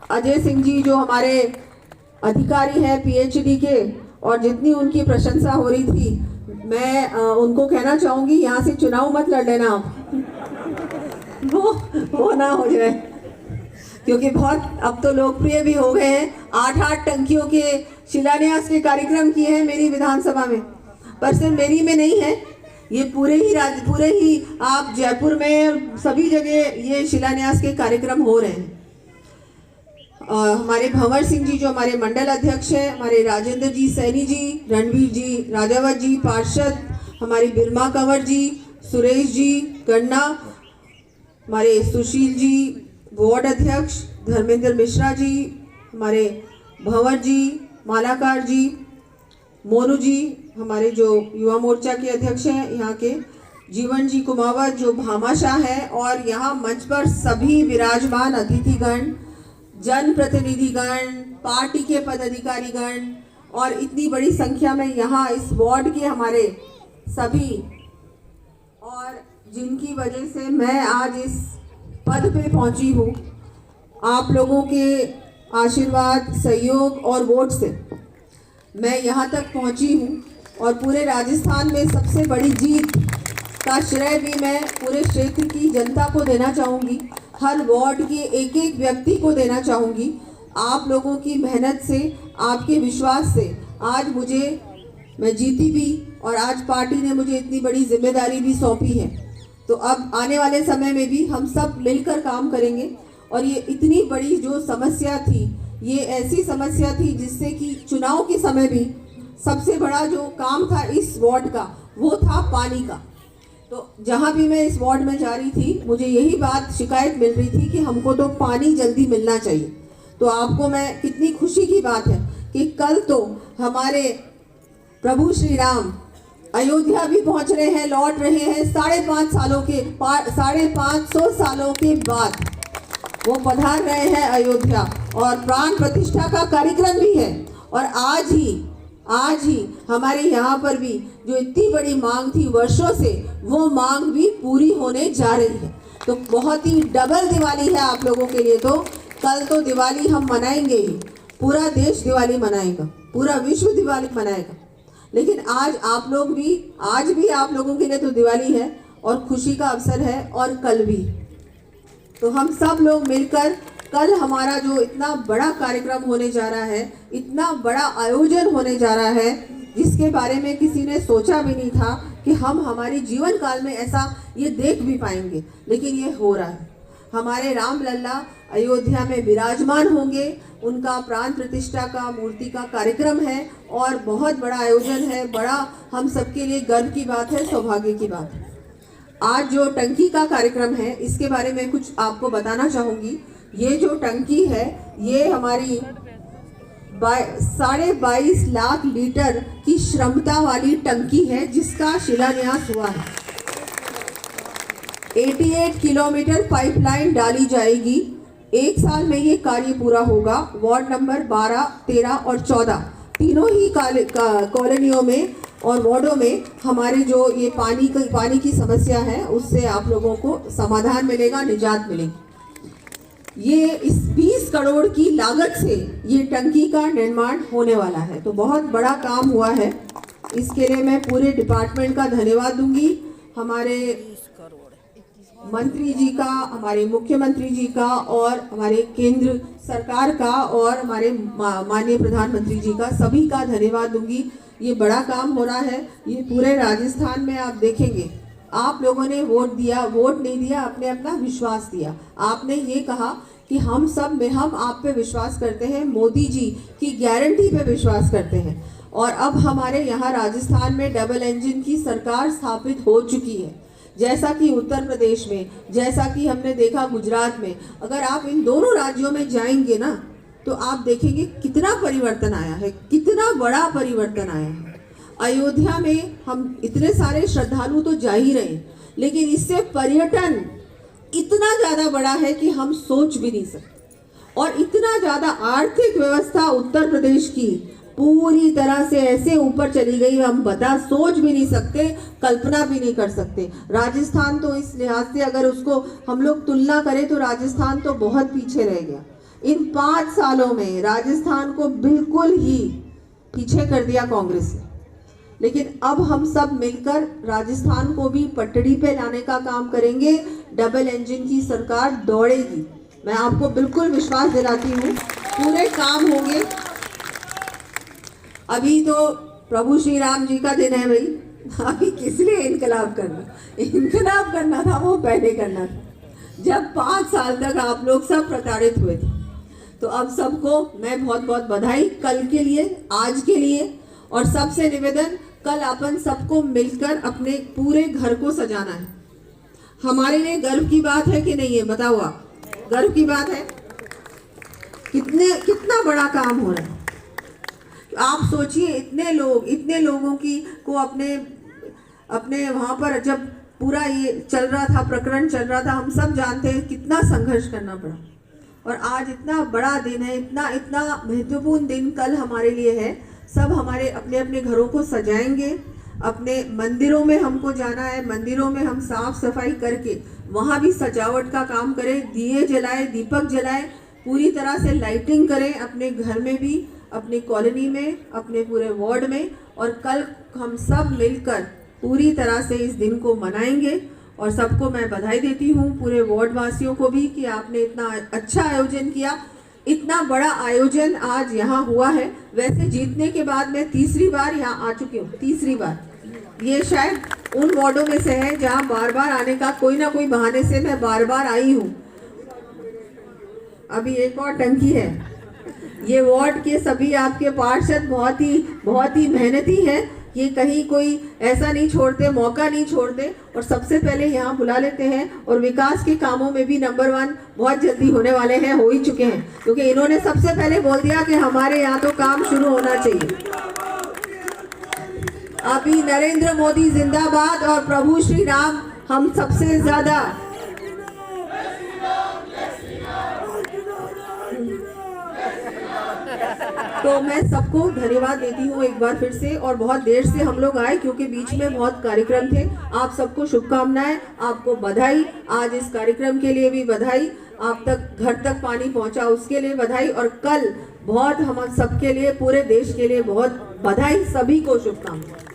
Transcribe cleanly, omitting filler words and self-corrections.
अजय सिंह जी जो हमारे अधिकारी हैं पीएचडी के, और जितनी उनकी प्रशंसा हो रही थी, मैं उनको कहना चाहूंगी यहाँ से चुनाव मत लड़ लेना आप वो ना हो जाए, क्योंकि बहुत अब तो लोकप्रिय भी हो गए हैं। 8-8 टंकियों के शिलान्यास के कार्यक्रम किए हैं मेरी विधानसभा में, पर सिर्फ मेरी में नहीं है, ये पूरे ही आप जयपुर में सभी जगह ये शिलान्यास के कार्यक्रम हो रहे हैं। हमारे भंवर सिंह जी जो हमारे मंडल अध्यक्ष हैं, हमारे राजेंद्र जी सैनी जी, रणवीर जी राजावत जी पार्षद, हमारी बिरमा कंवर जी, सुरेश जी गन्ना, हमारे सुशील जी वार्ड अध्यक्ष, धर्मेंद्र मिश्रा जी, हमारे भंवर जी, मालाकार जी, मोनू जी हमारे जो युवा मोर्चा के अध्यक्ष हैं यहाँ के, जीवन जी कुमावत जो भामाशाह है, और यहाँ मंच पर सभी विराजमान अतिथिगण, जनप्रतिनिधिगण, पार्टी के पदाधिकारीगण, और इतनी बड़ी संख्या में यहाँ इस वार्ड के हमारे सभी, और जिनकी वजह से मैं आज इस पद पे पहुंची हूँ, आप लोगों के आशीर्वाद, सहयोग और वोट से मैं यहाँ तक पहुंची हूँ। और पूरे राजस्थान में सबसे बड़ी जीत का श्रेय भी मैं पूरे क्षेत्र की जनता को देना चाहूँगी, हर वार्ड के एक एक व्यक्ति को देना चाहूँगी। आप लोगों की मेहनत से, आपके विश्वास से आज मैं जीती भी, और आज पार्टी ने मुझे इतनी बड़ी जिम्मेदारी भी सौंपी है। तो अब आने वाले समय में भी हम सब मिलकर काम करेंगे। और ये इतनी बड़ी जो समस्या थी, ये ऐसी समस्या थी जिससे कि चुनाव के समय भी सबसे बड़ा जो काम था इस वार्ड का, वो था पानी का। तो जहाँ भी मैं इस वार्ड में जा रही थी, मुझे यही बात शिकायत मिल रही थी कि हमको तो पानी जल्दी मिलना चाहिए। तो आपको मैं कितनी खुशी की बात है कि कल तो हमारे प्रभु श्री राम अयोध्या भी पहुंच रहे हैं, लौट रहे हैं 550 सालों के बाद वो पधार रहे हैं अयोध्या, और प्राण प्रतिष्ठा का कार्यक्रम भी है। और आज ही हमारे यहाँ पर भी जो इतनी बड़ी मांग थी वर्षों से, वो मांग भी पूरी होने जा रही है। तो बहुत ही डबल दिवाली है आप लोगों के लिए। तो कल तो दिवाली हम मनाएंगे ही, पूरा देश दिवाली मनाएगा, पूरा विश्व दिवाली मनाएगा, लेकिन आज भी आप लोगों के लिए तो दिवाली है और खुशी का अवसर है, और कल भी। तो हम सब लोग मिलकर कल हमारा जो इतना बड़ा कार्यक्रम होने जा रहा है, इतना बड़ा आयोजन होने जा रहा है, जिसके बारे में किसी ने सोचा भी नहीं था कि हम हमारे जीवन काल में ऐसा ये देख भी पाएंगे, लेकिन ये हो रहा है। हमारे राम लल्ला अयोध्या में विराजमान होंगे, उनका प्राण प्रतिष्ठा का मूर्ति का कार्यक्रम है, और बहुत बड़ा आयोजन है, बड़ा हम सबके लिए गर्व की बात है, सौभाग्य की बात है। आज जो टंकी का कार्यक्रम है, इसके बारे में कुछ आपको बताना चाहूँगी। ये जो टंकी है, ये हमारी 22.5 लाख लीटर की क्षमता वाली टंकी है, जिसका शिलान्यास हुआ है। 88 किलोमीटर पाइपलाइन डाली जाएगी, 1 साल में ये कार्य पूरा होगा। वार्ड नंबर 12, 13 और 14 तीनों ही कॉलोनियों में और वार्डों में हमारे जो ये पानी की समस्या है, उससे आप लोगों को समाधान मिलेगा, निजात मिलेगी। ये इस 20 करोड़ की लागत से ये टंकी का निर्माण होने वाला है, तो बहुत बड़ा काम हुआ है। इसके लिए मैं पूरे डिपार्टमेंट का धन्यवाद दूंगी, हमारे मंत्री जी का, हमारे मुख्यमंत्री जी का, और हमारे केंद्र सरकार का, और हमारे माननीय प्रधानमंत्री जी का, सभी का धन्यवाद दूंगी। ये बड़ा काम हो रहा है, ये पूरे राजस्थान में आप देखेंगे। आप लोगों ने वोट नहीं दिया, आपने अपना विश्वास दिया। आपने ये कहा कि हम आप पे विश्वास करते हैं, मोदी जी की गारंटी पे विश्वास करते हैं। और अब हमारे यहाँ राजस्थान में डबल इंजन की सरकार स्थापित हो चुकी है, जैसा कि उत्तर प्रदेश में, जैसा कि हमने देखा गुजरात में। अगर आप इन दोनों राज्यों में जाएंगे ना, तो आप देखेंगे कितना परिवर्तन आया है, कितना बड़ा परिवर्तन आया है। अयोध्या में हम इतने सारे श्रद्धालु तो जा ही रहे, लेकिन इससे पर्यटन इतना ज़्यादा बड़ा है कि हम सोच भी नहीं सकते। और इतना ज़्यादा आर्थिक व्यवस्था उत्तर प्रदेश की पूरी तरह से ऐसे ऊपर चली गई, हम सोच भी नहीं सकते, कल्पना भी नहीं कर सकते। राजस्थान तो इस लिहाज से अगर उसको हम लोग तुलना करें तो राजस्थान तो बहुत पीछे रह गया। इन 5 सालों में राजस्थान को बिल्कुल ही पीछे कर दिया कांग्रेस ने। लेकिन अब हम सब मिलकर राजस्थान को भी पटड़ी पे लाने का काम करेंगे। डबल इंजन की सरकार दौड़ेगी, मैं आपको बिल्कुल विश्वास दिलाती हूँ, पूरे काम होंगे। अभी तो प्रभु श्री राम जी का दिन है भाई, अभी किस लिए इनकलाब करना, इनकलाब करना था वो पहले करना था, जब 5 साल तक आप लोग सब प्रताड़ित हुए थे। तो अब सबको मैं बहुत बहुत बधाई कल के लिए, आज के लिए। और सबसे निवेदन, कल अपन सबको मिलकर अपने पूरे घर को सजाना है। हमारे लिए गर्व की बात है कि नहीं है, बताओ आप, गर्व की बात है। कितना बड़ा काम हो रहा है। आप सोचिए, इतने लोगों की को अपने वहाँ पर जब पूरा ये चल रहा था, प्रकरण चल रहा था, हम सब जानते हैं कितना संघर्ष करना पड़ा। और आज इतना बड़ा दिन है, इतना महत्वपूर्ण दिन कल हमारे लिए है। सब हमारे अपने अपने घरों को सजाएंगे, अपने मंदिरों में हमको जाना है, मंदिरों में हम साफ सफाई करके वहाँ भी सजावट का काम करें, दिए जलाएं, दीपक जलाएं, पूरी तरह से लाइटिंग करें अपने घर में भी, अपनी कॉलोनी में, अपने पूरे वार्ड में। और कल हम सब मिलकर पूरी तरह से इस दिन को मनाएंगे। और सबको मैं बधाई देती हूँ, पूरे वार्ड वासियों को भी, कि आपने इतना अच्छा आयोजन किया। इतना बड़ा आयोजन आज यहाँ हुआ है। वैसे जीतने के बाद मैं तीसरी बार यहाँ आ चुकी हूँ, तीसरी बार। ये शायद उन वार्डों में से है जहाँ बार बार आने का कोई ना कोई बहाने से मैं बार बार आई हूँ। अभी एक और टंकी है। ये वार्ड के सभी आपके पार्षद बहुत ही मेहनती हैं। ये कहीं कोई ऐसा नहीं छोड़ते, मौका नहीं छोड़ते, और सबसे पहले यहाँ बुला लेते हैं। और विकास के कामों में भी नंबर 1 बहुत जल्दी होने वाले हैं, हो ही चुके हैं, क्योंकि इन्होंने सबसे पहले बोल दिया कि हमारे यहाँ तो काम शुरू होना चाहिए। अभी नरेंद्र मोदी जिंदाबाद और प्रभु श्री राम हम सबसे ज्यादा। तो मैं सबको धन्यवाद देती हूँ एक बार फिर से। और बहुत देर से हम लोग आए क्योंकि बीच में बहुत कार्यक्रम थे। आप सबको शुभकामनाएं, आपको बधाई, आज इस कार्यक्रम के लिए भी बधाई, आप तक घर तक पानी पहुंचा उसके लिए बधाई। और कल बहुत हम सबके लिए, पूरे देश के लिए बहुत बधाई, सभी को शुभकामनाएं।